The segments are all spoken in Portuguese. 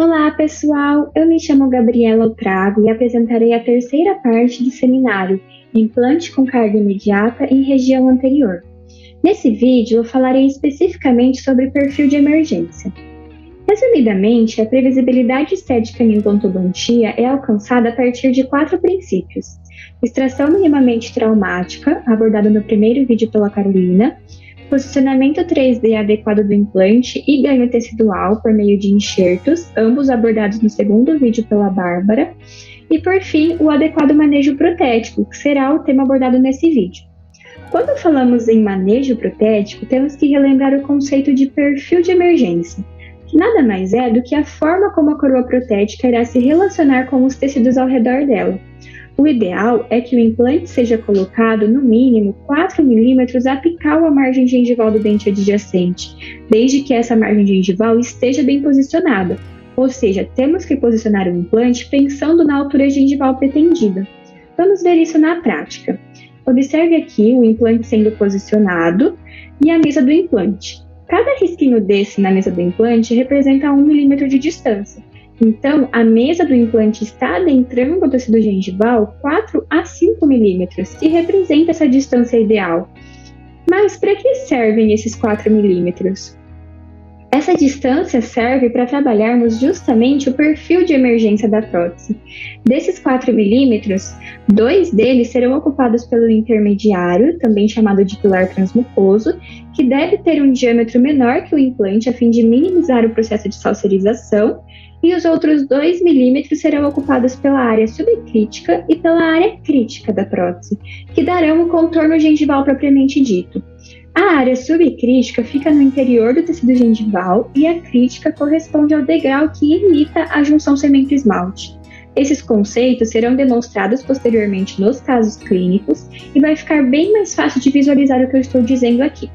Olá, pessoal! Eu me chamo Gabriela Trago e apresentarei a terceira parte do seminário Implante com Carga Imediata em Região Anterior. Nesse vídeo, eu falarei especificamente sobre perfil de emergência. Resumidamente, a previsibilidade estética em implantodontia é alcançada a partir de 4 princípios: extração minimamente traumática, abordada no primeiro vídeo pela Carolina, posicionamento 3D adequado do implante e ganho tecidual por meio de enxertos, ambos abordados no segundo vídeo pela Bárbara, e por fim, o adequado manejo protético, que será o tema abordado nesse vídeo. Quando falamos em manejo protético, temos que relembrar o conceito de perfil de emergência, que nada mais é do que a forma como a coroa protética irá se relacionar com os tecidos ao redor dela. O ideal é que o implante seja colocado no mínimo 4 mm apical à margem gengival do dente adjacente, desde que essa margem gengival esteja bem posicionada, ou seja, temos que posicionar o implante pensando na altura gengival pretendida. Vamos ver isso na prática. Observe aqui o implante sendo posicionado e a mesa do implante. Cada risquinho desse na mesa do implante representa 1 mm de distância. Então, a mesa do implante está adentrando o tecido gengival 4 a 5 mm, que representa essa distância ideal. Mas para que servem esses 4 mm? Essa distância serve para trabalharmos justamente o perfil de emergência da prótese. Desses 4 mm, 2 deles serão ocupados pelo intermediário, também chamado de pilar transmucoso, que deve ter um diâmetro menor que o implante a fim de minimizar o processo de salsarização, e os outros 2 mm serão ocupados pela área subcrítica e pela área crítica da prótese, que darão o contorno gengival propriamente dito. A área subcrítica fica no interior do tecido gengival e a crítica corresponde ao degrau que imita a junção cemento-esmalte. Esses conceitos serão demonstrados posteriormente nos casos clínicos e vai ficar bem mais fácil de visualizar o que eu estou dizendo aqui.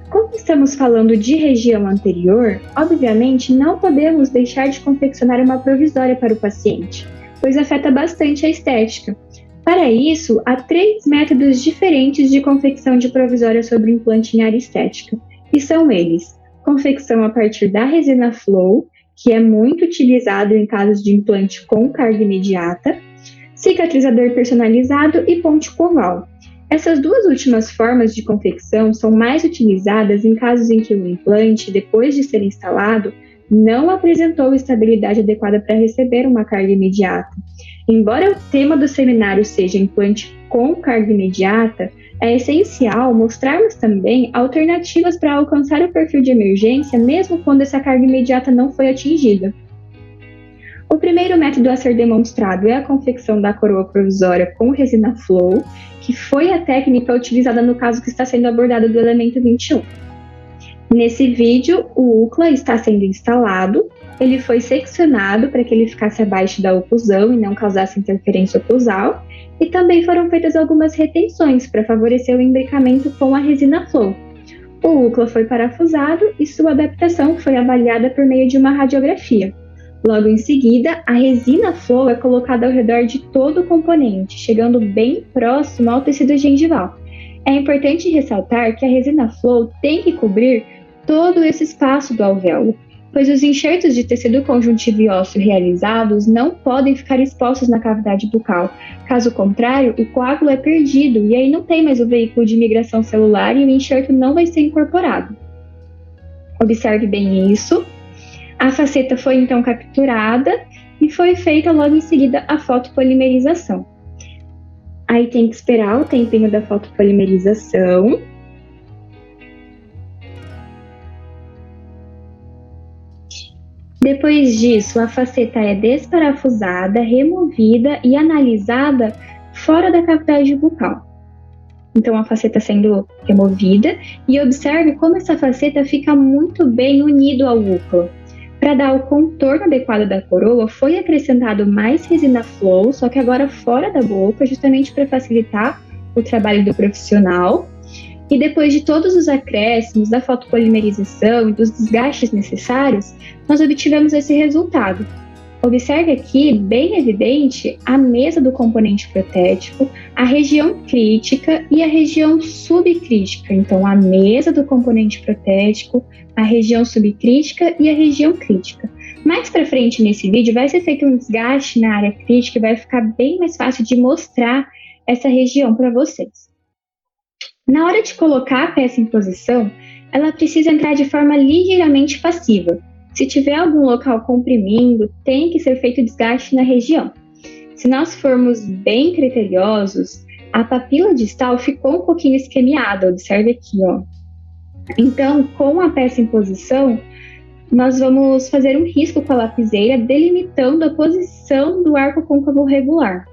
Como estamos falando de região anterior, obviamente não podemos deixar de confeccionar uma provisória para o paciente, pois afeta bastante a estética. Para isso, há 3 métodos diferentes de confecção de provisória sobre implante em área estética, e são eles: confecção a partir da resina flow, que é muito utilizado em casos de implante com carga imediata, cicatrizador personalizado e ponte coval. Essas duas últimas formas de confecção são mais utilizadas em casos em que o implante, depois de ser instalado, não apresentou estabilidade adequada para receber uma carga imediata. Embora o tema do seminário seja implante com carga imediata, é essencial mostrarmos também alternativas para alcançar o perfil de emergência mesmo quando essa carga imediata não foi atingida. O primeiro método a ser demonstrado é a confecção da coroa provisória com resina flow, que foi a técnica utilizada no caso que está sendo abordado do elemento 21. Nesse vídeo, o UCLA está sendo instalado, ele foi seccionado para que ele ficasse abaixo da oclusão e não causasse interferência oclusal, e também foram feitas algumas retenções para favorecer o imbricamento com a resina flow. O UCLA foi parafusado e sua adaptação foi avaliada por meio de uma radiografia. Logo em seguida, a resina flow é colocada ao redor de todo o componente, chegando bem próximo ao tecido gengival. É importante ressaltar que a resina flow tem que cobrir todo esse espaço do alvéolo, pois os enxertos de tecido conjuntivo e ósseo realizados não podem ficar expostos na cavidade bucal. Caso contrário, o coágulo é perdido e aí não tem mais o veículo de migração celular e o enxerto não vai ser incorporado. Observe bem isso. A faceta foi então capturada e foi feita logo em seguida a fotopolimerização. Aí tem que esperar o tempinho da fotopolimerização. Depois disso, a faceta é desparafusada, removida e analisada fora da cavidade bucal. Então, a faceta sendo removida, e observe como essa faceta fica muito bem unida ao UCLA. Para dar o contorno adequado da coroa, foi acrescentado mais resina flow, só que agora fora da boca, justamente para facilitar o trabalho do profissional. E depois de todos os acréscimos da fotopolimerização e dos desgastes necessários, nós obtivemos esse resultado. Observe aqui, bem evidente, a mesa do componente protético, a região crítica e a região subcrítica. Então, a mesa do componente protético, a região subcrítica e a região crítica. Mais para frente nesse vídeo vai ser feito um desgaste na área crítica e vai ficar bem mais fácil de mostrar essa região para vocês. Na hora de colocar a peça em posição, ela precisa entrar de forma ligeiramente passiva. Se tiver algum local comprimindo, tem que ser feito desgaste na região. Se nós formos bem criteriosos, a papila distal ficou um pouquinho esquemiada, observe aqui, ó. Então, com a peça em posição, nós vamos fazer um risco com a lapiseira, delimitando a posição do arco côncavo regular.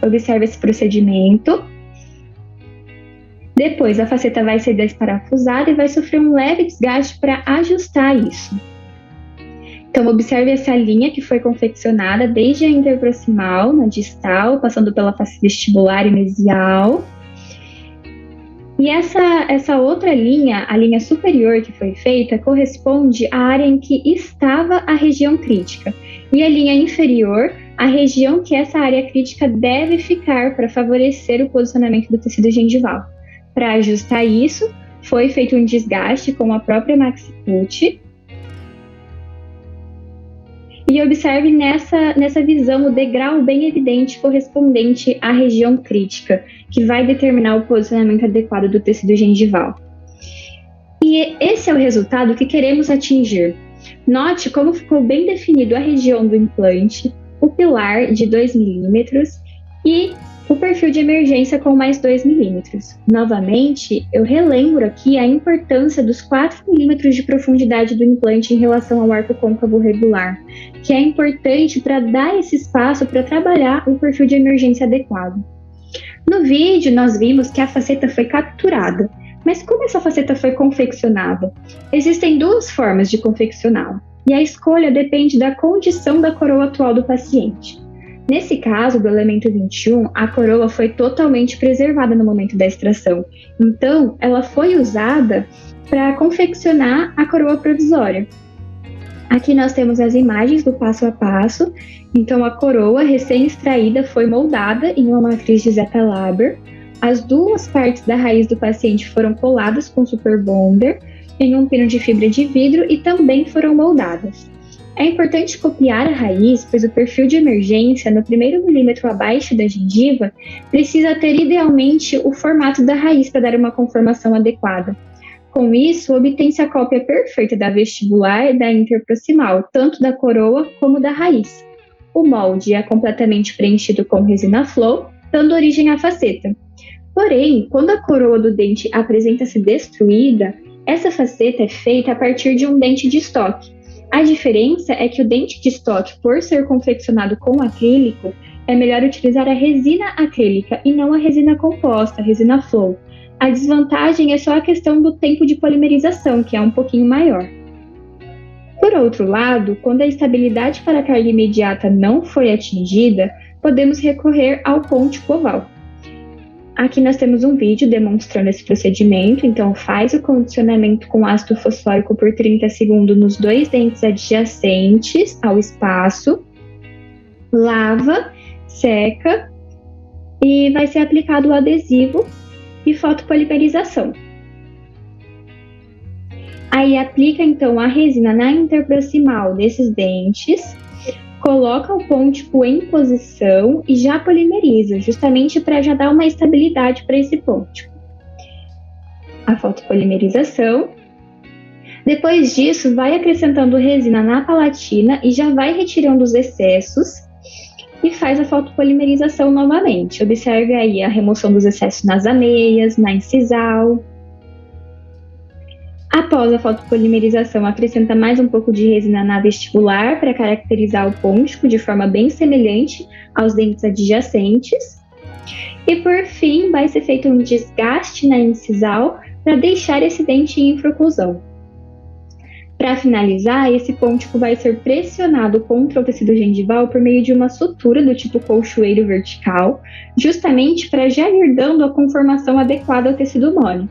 Observe esse procedimento. Depois, a faceta vai ser desparafusada e vai sofrer um leve desgaste para ajustar isso. Então, observe essa linha que foi confeccionada desde a interproximal, na distal, passando pela face vestibular e mesial. E essa outra linha, a linha superior que foi feita, corresponde à área em que estava a região crítica. E a linha inferior, a região que essa área crítica deve ficar para favorecer o posicionamento do tecido gengival. Para ajustar isso, foi feito um desgaste com a própria MaxiPut. E observe nessa visão o degrau bem evidente correspondente à região crítica, que vai determinar o posicionamento adequado do tecido gengival. E esse é o resultado que queremos atingir. Note como ficou bem definido a região do implante, o pilar de 2 mm e o perfil de emergência com mais 2 mm. Novamente, eu relembro aqui a importância dos 4 mm de profundidade do implante em relação ao arco côncavo regular, que é importante para dar esse espaço para trabalhar o perfil de emergência adequado. No vídeo, nós vimos que a faceta foi capturada, mas como essa faceta foi confeccionada? Existem duas formas de confeccioná-la, e a escolha depende da condição da coroa atual do paciente. Nesse caso, do elemento 21, a coroa foi totalmente preservada no momento da extração, então ela foi usada para confeccionar a coroa provisória. Aqui nós temos as imagens do passo a passo. Então, a coroa recém-extraída foi moldada em uma matriz de Zeta Laber. As duas partes da raiz do paciente foram coladas com super bonder em um pino de fibra de vidro e também foram moldadas. É importante copiar a raiz, pois o perfil de emergência no 1º milímetro abaixo da gengiva precisa ter idealmente o formato da raiz para dar uma conformação adequada. Com isso, obtém-se a cópia perfeita da vestibular e da interproximal, tanto da coroa como da raiz. O molde é completamente preenchido com resina flow, dando origem à faceta. Porém, quando a coroa do dente apresenta-se destruída, essa faceta é feita a partir de um dente de estoque. A diferença é que o dente de estoque, por ser confeccionado com acrílico, é melhor utilizar a resina acrílica e não a resina composta, a resina flow. A desvantagem é só a questão do tempo de polimerização, que é um pouquinho maior. Por outro lado, quando a estabilidade para a carga imediata não foi atingida, podemos recorrer ao ponte oval. Aqui nós temos um vídeo demonstrando esse procedimento, então faz o condicionamento com ácido fosfórico por 30 segundos nos 2 dentes adjacentes ao espaço, lava, seca e vai ser aplicado o adesivo e fotopolimerização. Aí aplica então a resina na interproximal desses dentes, coloca o pôntico em posição e já polimeriza, justamente para já dar uma estabilidade para esse pôntico. A fotopolimerização. Depois disso, vai acrescentando resina na palatina e já vai retirando os excessos e faz a fotopolimerização novamente. Observe aí a remoção dos excessos nas ameias, na incisal. Após a fotopolimerização, acrescenta mais um pouco de resina na vestibular para caracterizar o pôntico de forma bem semelhante aos dentes adjacentes. E por fim, vai ser feito um desgaste na incisal para deixar esse dente em infroclusão. Para finalizar, esse pôntico vai ser pressionado contra o tecido gengival por meio de uma sutura do tipo colchoeiro vertical, justamente para já ir dando a conformação adequada ao tecido mole.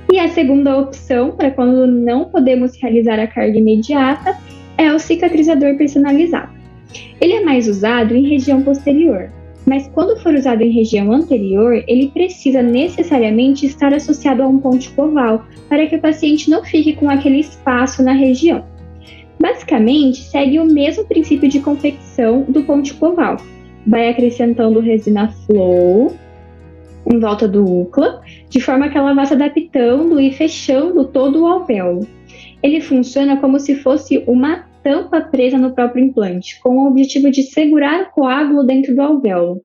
E a segunda opção, para quando não podemos realizar a carga imediata, é o cicatrizador personalizado. Ele é mais usado em região posterior. mas quando for usado em região anterior, ele precisa necessariamente estar associado a um ponte oval, para que o paciente não fique com aquele espaço na região. Basicamente, segue o mesmo princípio de confecção do ponte oval. Vai acrescentando resina flow em volta do úcula, de forma que ela vá se adaptando e fechando todo o alvéolo. Ele funciona como se fosse uma tampa presa no próprio implante, com o objetivo de segurar o coágulo dentro do alvéolo.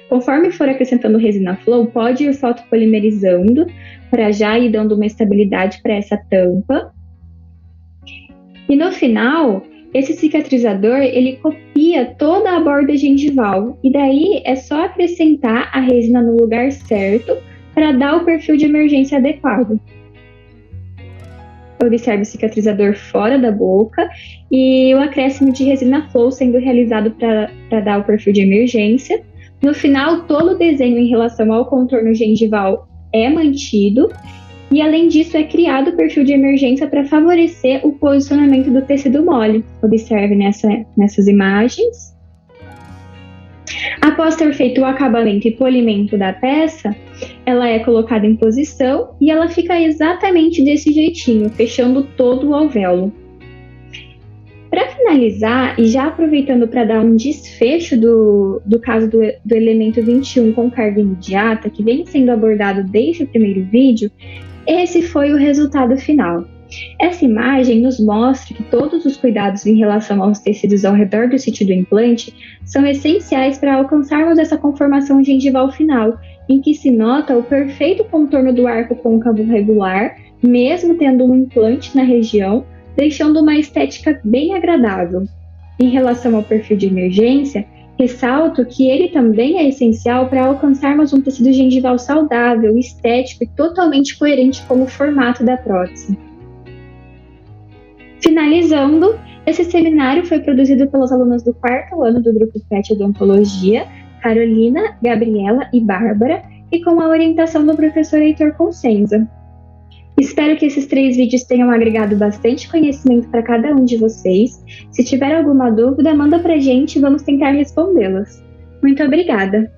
Conforme for acrescentando resina flow, pode ir fotopolimerizando para já ir dando uma estabilidade para essa tampa. E no final, esse cicatrizador, ele copia toda a borda gengival e daí é só acrescentar a resina no lugar certo para dar o perfil de emergência adequado. Observe o cicatrizador fora da boca e o acréscimo de resina flow sendo realizado para dar o perfil de emergência. No final, todo o desenho em relação ao contorno gengival é mantido e, além disso, é criado o perfil de emergência para favorecer o posicionamento do tecido mole. Observe nessas imagens. Após ter feito o acabamento e polimento da peça, ela é colocada em posição e ela fica exatamente desse jeitinho, fechando todo o alvéolo. Para finalizar, e já aproveitando para dar um desfecho do caso do elemento 21 com carga imediata, que vem sendo abordado desde o primeiro vídeo, esse foi o resultado final. Essa imagem nos mostra que todos os cuidados em relação aos tecidos ao redor do sítio do implante são essenciais para alcançarmos essa conformação gengival final, em que se nota o perfeito contorno do arco côncavo regular, mesmo tendo um implante na região, deixando uma estética bem agradável. Em relação ao perfil de emergência, ressalto que ele também é essencial para alcançarmos um tecido gengival saudável, estético e totalmente coerente com o formato da prótese. Finalizando, esse seminário foi produzido pelos alunos do 4º ano do Grupo PET Odontologia, Carolina, Gabriela e Bárbara, e com a orientação do professor Heitor Consenza. Espero que esses 3 vídeos tenham agregado bastante conhecimento para cada um de vocês. Se tiver alguma dúvida, manda pra gente e vamos tentar respondê-las. Muito obrigada!